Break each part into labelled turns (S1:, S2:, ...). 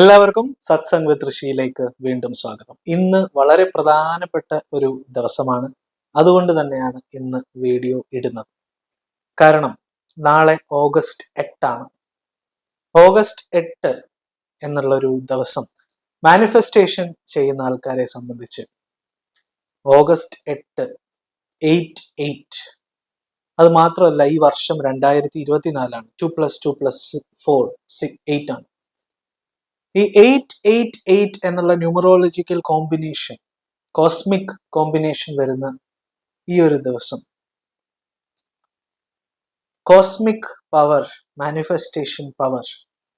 S1: എല്ലാവർക്കും സത്സംഗ് വിത്ത് ഋഷിയിലേക്ക് വീണ്ടും സ്വാഗതം. ഇന്ന് വളരെ പ്രധാനപ്പെട്ട ഒരു ദിവസമാണ്. അതുകൊണ്ട് തന്നെയാണ് ഇന്ന് വീഡിയോ ഇടുന്നത്. കാരണം നാളെ ഓഗസ്റ്റ് 8 ഓഗസ്റ്റ് 8 എന്നുള്ളൊരു ദിവസം മാനിഫെസ്റ്റേഷൻ ചെയ്യുന്ന ആൾക്കാരെ സംബന്ധിച്ച് ഓഗസ്റ്റ് 8 അത് മാത്രമല്ല, ഈ വർഷം 2024 2+2+4 8 ആണ്. ഈ 888 എന്നുള്ള ന്യൂമറോളജിക്കൽ കോമ്പിനേഷൻ, കോസ്മിക് കോമ്പിനേഷൻ വരുന്ന ഈ ഒരു ദിവസം cosmic power, manifestation power,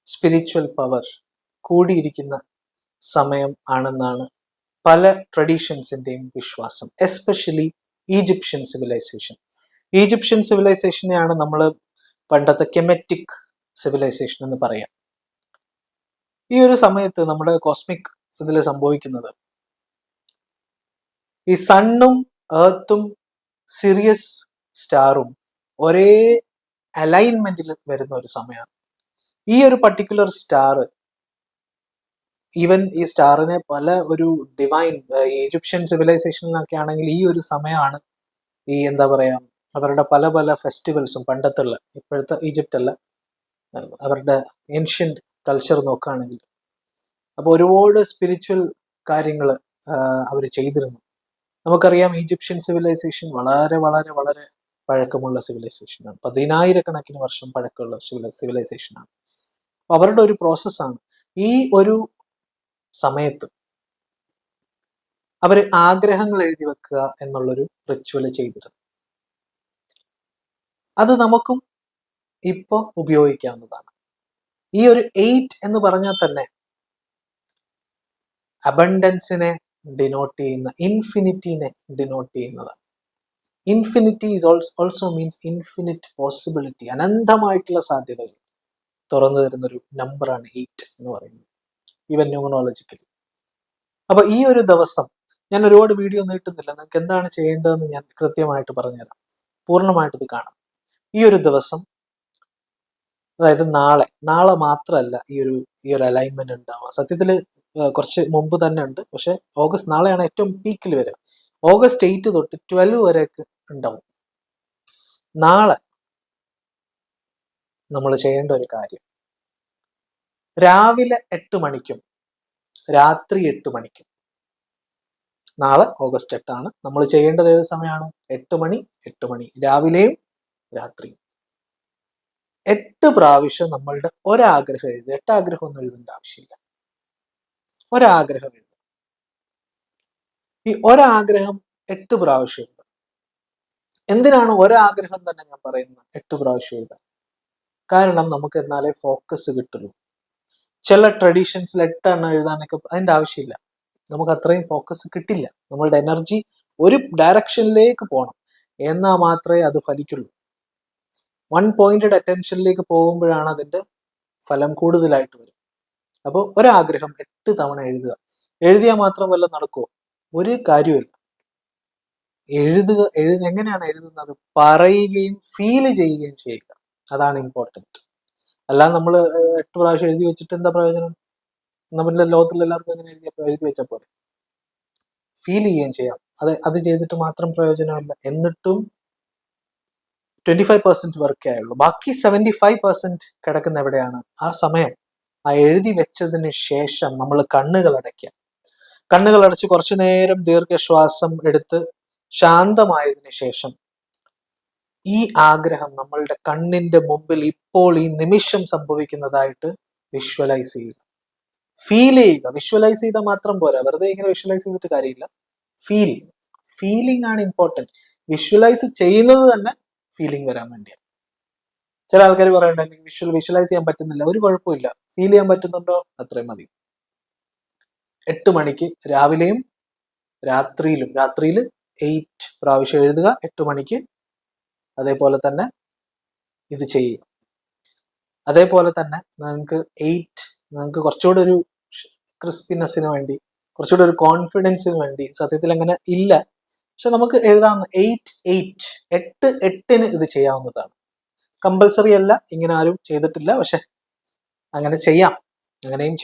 S1: spiritual power കൂടിയിരിക്കുന്ന സമയം ആണെന്നാണ് പല ട്രഡീഷൻസിന്റെയും വിശ്വാസം. എസ്പെഷ്യലി ഈജിപ്ഷ്യൻ സിവിലൈസേഷനെയാണ് നമ്മൾ പണ്ടത്തെ കെമറ്റിക് സിവിലൈസേഷൻ എന്ന് പറയാം. ഈ ഒരു സമയത്ത് നമ്മുടെ കോസ്മിക് ഇതിൽ സംഭവിക്കുന്നത്, ഈ സണ്ണും എർത്തും സിറിയസ് സ്റ്റാറും ഒരേ അലൈൻമെന്റിൽ വരുന്ന ഒരു സമയമാണ്. ഈ ഒരു പർട്ടിക്കുലർ സ്റ്റാർ, ഈവൻ ഈ സ്റ്റാറിനെ പല ഒരു ഡിവൈൻ ഈജിപ്ഷ്യൻ സിവിലൈസേഷനിലൊക്കെ ആണെങ്കിൽ ഈ ഒരു സമയമാണ് ഈ എന്താ പറയാ, അവരുടെ പല പല ഫെസ്റ്റിവൽസും പണ്ടത്തുള്ള, ഇപ്പോഴത്തെ ഈജിപ്റ്റ് അല്ല, അവരുടെ ഏൻഷ്യന്റ് കൾച്ചർ നോക്കുകയാണെങ്കിൽ അപ്പോൾ ഒരുപാട് സ്പിരിച്വൽ കാര്യങ്ങൾ അവർ ചെയ്തിരുന്നു. നമുക്കറിയാം ഈജിപ്ഷ്യൻ സിവിലൈസേഷൻ വളരെ വളരെ വളരെ പഴക്കമുള്ള സിവിലൈസേഷനാണ്. 10,000 വർഷം പഴക്കമുള്ള സിവിലൈസേഷനാണ്. അപ്പോൾ അവരുടെ ഒരു പ്രോസസ്സാണ്. ഈ ഒരു സമയത്ത് അവർ ആഗ്രഹങ്ങൾ എഴുതി വെക്കുക എന്നുള്ളൊരു റിച്വൽ ചെയ്തിരുന്നു. അത് നമുക്കും ഇപ്പോൾ ഉപയോഗിക്കാവുന്നതാണ്. ഈ ഒരു 8 എന്ന് പറഞ്ഞാൽ തന്നെ അബണ്ടൻസിനെ ഡിനോട്ട് ചെയ്യുന്ന, ഇൻഫിനിറ്റിനെ ഡിനോട്ട് ചെയ്യുന്നതാണ്. Infinity is also means infinite possibility, അനന്തമായിട്ടുള്ള സാധ്യതകൾ തുറന്നു തരുന്നൊരു നമ്പറാണ് 8 എന്ന് പറയുന്നത്, ഈവൻ ന്യൂമറോളജിക്കലി. അപ്പൊ ഈ ഒരു ദിവസം ഞാൻ ഒരുപാട് വീഡിയോ നീട്ടുന്നില്ല, നിങ്ങൾക്ക് എന്താണ് ചെയ്യേണ്ടതെന്ന് ഞാൻ കൃത്യമായിട്ട് പറഞ്ഞുതരാം. പൂർണ്ണമായിട്ട് ഇത് കാണാം. ഈ ഒരു ദിവസം, അതായത് നാളെ മാത്രമല്ല ഈ ഒരു അലൈൻമെന്റ് ഉണ്ടാവുക. സത്യത്തിൽ കുറച്ച് മുമ്പ് തന്നെ ഉണ്ട്, പക്ഷെ നാളെയാണ് ഏറ്റവും പീക്കിൽ വരിക. ഓഗസ്റ്റ് 8 തൊട്ട് 12 വരെയൊക്കെ ഉണ്ടാവും. നാളെ നമ്മൾ ചെയ്യേണ്ട ഒരു കാര്യം, രാവിലെ 8 മണിക്കും രാത്രി 8 മണിക്കും, നാളെ ഓഗസ്റ്റ് 8 ആണ്. നമ്മൾ ചെയ്യേണ്ടത് ഏത് സമയമാണ്? 8 മണി രാവിലെയും രാത്രിയും 8 പ്രാവശ്യം നമ്മളുടെ ഒരാഗ്രഹം എഴുതുക. 8 ആഗ്രഹം ഒന്നും എഴുതേണ്ട ആവശ്യമില്ല, ഒരാഗ്രഹം എഴുതുക. ഈ ഒരാഗ്രഹം 8 പ്രാവശ്യം എഴുതുക. എന്തിനാണ് ഒരാഗ്രഹം തന്നെ ഞാൻ പറയുന്നത് 8 പ്രാവശ്യം എഴുതാൻ? കാരണം നമുക്ക് എന്നാലേ ഫോക്കസ് കിട്ടുള്ളൂ. ചില ട്രഡീഷൻസിൽ 8 എണ്ണം എഴുതാനൊക്കെ അതിൻ്റെ ആവശ്യമില്ല. നമുക്ക് അത്രയും ഫോക്കസ് കിട്ടില്ല. നമ്മളുടെ എനർജി ഒരു ഡയറക്ഷനിലേക്ക് പോകണം, എന്നാൽ മാത്രമേ അത് ഫലിക്കുള്ളൂ. 1 പോയിന്റഡ് അറ്റൻഷനിലേക്ക് പോകുമ്പോഴാണ് അതിന്റെ ഫലം കൂടുതലായിട്ട് വരും. അപ്പോൾ ഒരാഗ്രഹം 8 തവണ എഴുതുക. എഴുതിയാൽ മാത്രം വല്ലതും നടക്കുമോ? ഒരു കാര്യമില്ല. എങ്ങനെയാണ് എഴുതുന്നത്? പറയുകയും ഫീൽ ചെയ്യുകയും ചെയ്യുക, അതാണ് ഇമ്പോർട്ടൻറ്റ്. അല്ലാതെ നമ്മൾ 8 പ്രാവശ്യം എഴുതി വെച്ചിട്ട് എന്താ പ്രയോജനം? നമ്മുടെ ലോകത്തുള്ള എല്ലാവർക്കും എങ്ങനെ എഴുതി വെച്ചാൽ പോലെ. ഫീൽ ചെയ്യുകയും ചെയ്യാം. അത് ചെയ്തിട്ട് മാത്രം പ്രയോജനമില്ല. എന്നിട്ടും 25% വർക്കേ ആയുള്ളൂ. ബാക്കി 75% കിടക്കുന്ന എവിടെയാണ്? ആ സമയം, ആ എഴുതി വെച്ചതിന് ശേഷം നമ്മൾ കണ്ണുകൾ അടച്ച് കുറച്ചു നേരം ദീർഘശ്വാസം എടുത്ത് ശാന്തമായതിനു ശേഷം ഈ ആഗ്രഹം നമ്മളുടെ കണ്ണിന്റെ മുമ്പിൽ ഇപ്പോൾ ഈ നിമിഷം സംഭവിക്കുന്നതായിട്ട് വിഷ്വലൈസ് ചെയ്യുക, ഫീൽ ചെയ്യുക. വിഷ്വലൈസ് ചെയ്താൽ മാത്രം പോരാ, വെറുതെ ഇങ്ങനെ വിഷ്വലൈസ് ചെയ്തിട്ട് കാര്യമില്ല. ഫീലിംഗ് ആണ് ഇമ്പോർട്ടൻറ്റ്. വിഷ്വലൈസ് ചെയ്യുന്നത് തന്നെ ഫീലിംഗ് വരാൻ വേണ്ടിയാണ്. ചില ആൾക്കാർ പറയണ്ട എനിക്ക് വിഷ്വലൈസ് ചെയ്യാൻ പറ്റുന്നില്ല. ഒരു കുഴപ്പമില്ല, ഫീൽ ചെയ്യാൻ പറ്റുന്നുണ്ടോ? അത്രയും മതി. 8 മണിക്ക് രാവിലെയും രാത്രിയിൽ 8 പ്രാവശ്യം എഴുതുക. 8 മണിക്ക് അതേപോലെ തന്നെ ഇത് ചെയ്യുക. അതേപോലെ തന്നെ നിങ്ങൾക്ക് കുറച്ചുകൂടെ ഒരു ക്രിസ്പിനെസ്സിന് വേണ്ടി, കുറച്ചുകൂടെ ഒരു കോൺഫിഡൻസിന് വേണ്ടി, സത്യത്തിൽ അങ്ങനെ ഇല്ല, പക്ഷെ നമുക്ക് എഴുതാവുന്ന 8 ഇത് ചെയ്യാവുന്നതാണ്. കമ്പൽസറി അല്ല, ഇങ്ങനെ ആരും ചെയ്തിട്ടില്ല, പക്ഷെ അങ്ങനെയും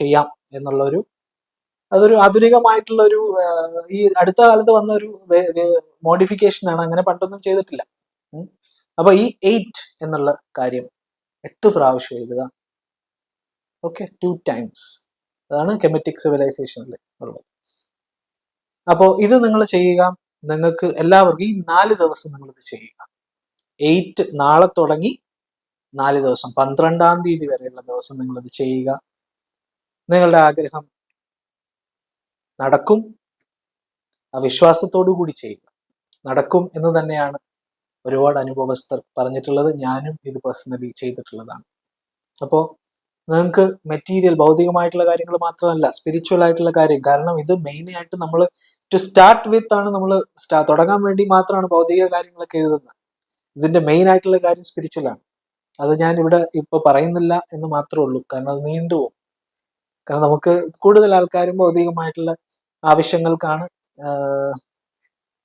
S1: ചെയ്യാം. എന്നുള്ള അതൊരു ആധുനികമായിട്ടുള്ള ഈ അടുത്ത കാലത്ത് വന്ന ഒരു മോഡിഫിക്കേഷൻ ആണ്. അങ്ങനെ പണ്ടൊന്നും ചെയ്തിട്ടില്ല. അപ്പൊ ഈ 8 എന്നുള്ള കാര്യം 8 പ്രാവശ്യം എഴുതുക. Okay, 2 times. അതാണ് കെമറ്റിക് സിവിലൈസേഷനിൽ ഉള്ളത്. അപ്പോൾ ഇത് നിങ്ങൾ ചെയ്യുക. നിങ്ങൾക്ക് എല്ലാവർക്കും ഈ 4 ദിവസം നിങ്ങൾ ഇത് ചെയ്യുക. 8 നാളെ തുടങ്ങി 4 ദിവസം, 12-ാം തീയതി വരെയുള്ള ദിവസം നിങ്ങൾ ഇത് ചെയ്യുക. നിങ്ങളുടെ ആഗ്രഹം നടക്കും. ആ വിശ്വാസത്തോടു കൂടി ചെയ്യുക. നടക്കും എന്ന് തന്നെയാണ് ഒരുപാട് അനുഭവസ്ഥർ പറഞ്ഞിട്ടുള്ളത്. ഞാനും ഇത് പേഴ്സണലി ചെയ്തിട്ടുള്ളതാണ്. അപ്പോൾ നിങ്ങൾക്ക് മെറ്റീരിയൽ, ഭൗതികമായിട്ടുള്ള കാര്യങ്ങൾ മാത്രമല്ല, സ്പിരിച്വൽ ആയിട്ടുള്ള കാര്യം. കാരണം ഇത് മെയിൻ ആയിട്ട് നമ്മൾ ടു സ്റ്റാർട്ട് വിത്ത് ആണ്. നമ്മൾ തുടങ്ങാൻ വേണ്ടി മാത്രമാണ് ഭൗതിക കാര്യങ്ങളൊക്കെ എഴുതുന്നത്. ഇതിന്റെ മെയിൻ ആയിട്ടുള്ള കാര്യം സ്പിരിച്വൽ ആണ്. അത് ഞാൻ ഇവിടെ ഇപ്പൊ പറയുന്നില്ല എന്ന് മാത്രമേ ഉള്ളൂ. കാരണം അത് നീണ്ടുപോകും. കാരണം നമുക്ക് കൂടുതൽ ആൾക്കാരും ഭൗതികമായിട്ടുള്ള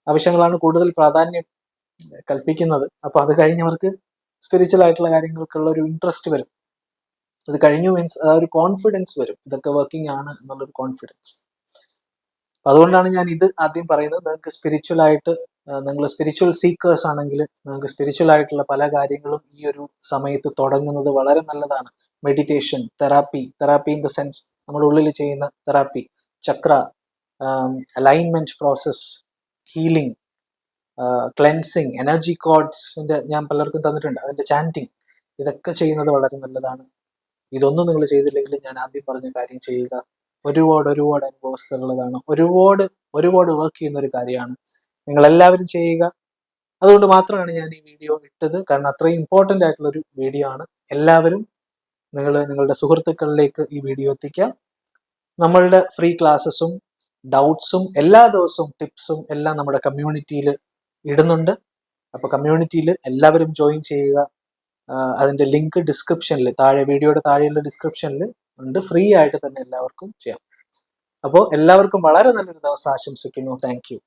S1: ആവശ്യങ്ങളാണ് കൂടുതൽ പ്രാധാന്യം കൽപ്പിക്കുന്നത്. അപ്പൊ അത് കഴിഞ്ഞവർക്ക് സ്പിരിച്വൽ ആയിട്ടുള്ള കാര്യങ്ങൾക്കുള്ള ഒരു ഇൻട്രസ്റ്റ് വരും. അത് കഴിഞ്ഞു മീൻസ് ഒരു കോൺഫിഡൻസ് വരും. ഇതൊക്കെ വർക്കിംഗ് ആണ് എന്നുള്ളൊരു കോൺഫിഡൻസ്. അതുകൊണ്ടാണ് ഞാൻ ഇത് ആദ്യം പറയുന്നത്. നിങ്ങൾക്ക് സ്പിരിച്വൽ ആയിട്ട്, നിങ്ങൾ സ്പിരിച്വൽ സീക്കേഴ്സ് ആണെങ്കിൽ നിങ്ങൾക്ക് സ്പിരിച്വൽ ആയിട്ടുള്ള പല കാര്യങ്ങളും ഈ ഒരു സമയത്ത് തുടങ്ങുന്നത് വളരെ നല്ലതാണ്. Meditation, therapy in the sense നമ്മുടെ ഉള്ളിൽ ചെയ്യുന്ന therapy, chakra, alignment process, healing, cleansing, energy കോഡ്സിന്റെ ഞാൻ പലർക്കും തന്നിട്ടുണ്ട്. അതിന്റെ ചാൻറ്റിങ്, ഇതൊക്കെ ചെയ്യുന്നത് വളരെ നല്ലതാണ്. ഇതൊന്നും നിങ്ങൾ ചെയ്തില്ലെങ്കിൽ ഞാൻ ആദ്യം പറഞ്ഞ കാര്യം ചെയ്യുക. ഒരുപാട് അനുഭവസ്ഥരുള്ളതാണ്. ഒരുപാട് വർക്ക് ചെയ്യുന്ന ഒരു കാര്യമാണ്. നിങ്ങൾ എല്ലാവരും ചെയ്യുക. അതുകൊണ്ട് മാത്രമാണ് ഞാൻ ഈ വീഡിയോ ഇട്ടത്. കാരണം അത്രയും ഇമ്പോർട്ടൻ്റ് ആയിട്ടുള്ള ഒരു വീഡിയോ ആണ്. എല്ലാവരും നിങ്ങളുടെ സുഹൃത്തുക്കളിലേക്ക് ഈ വീഡിയോ എത്തിക്കാം. നമ്മളുടെ ഫ്രീ ക്ലാസ്സസും ഡൗട്ട്സും എല്ലാ ദിവസവും ടിപ്സും എല്ലാം നമ്മുടെ കമ്മ്യൂണിറ്റിയിൽ ഇടുന്നുണ്ട്. അപ്പോൾ കമ്മ്യൂണിറ്റിയിൽ എല്ലാവരും ജോയിൻ ചെയ്യുക. അതിന്റെ ലിങ്ക് ഡിസ്ക്രിപ്ഷനിൽ വീഡിയോയുടെ താഴെയുള്ള ഡിസ്ക്രിപ്ഷനിൽ ഉണ്ട്. ഫ്രീ ആയിട്ട് തന്നെ എല്ലാവർക്കും ചെയ്യാം. അപ്പോൾ എല്ലാവർക്കും വളരെ നല്ലൊരു ദിവസം ആശംസിക്കുന്നു. Thank you.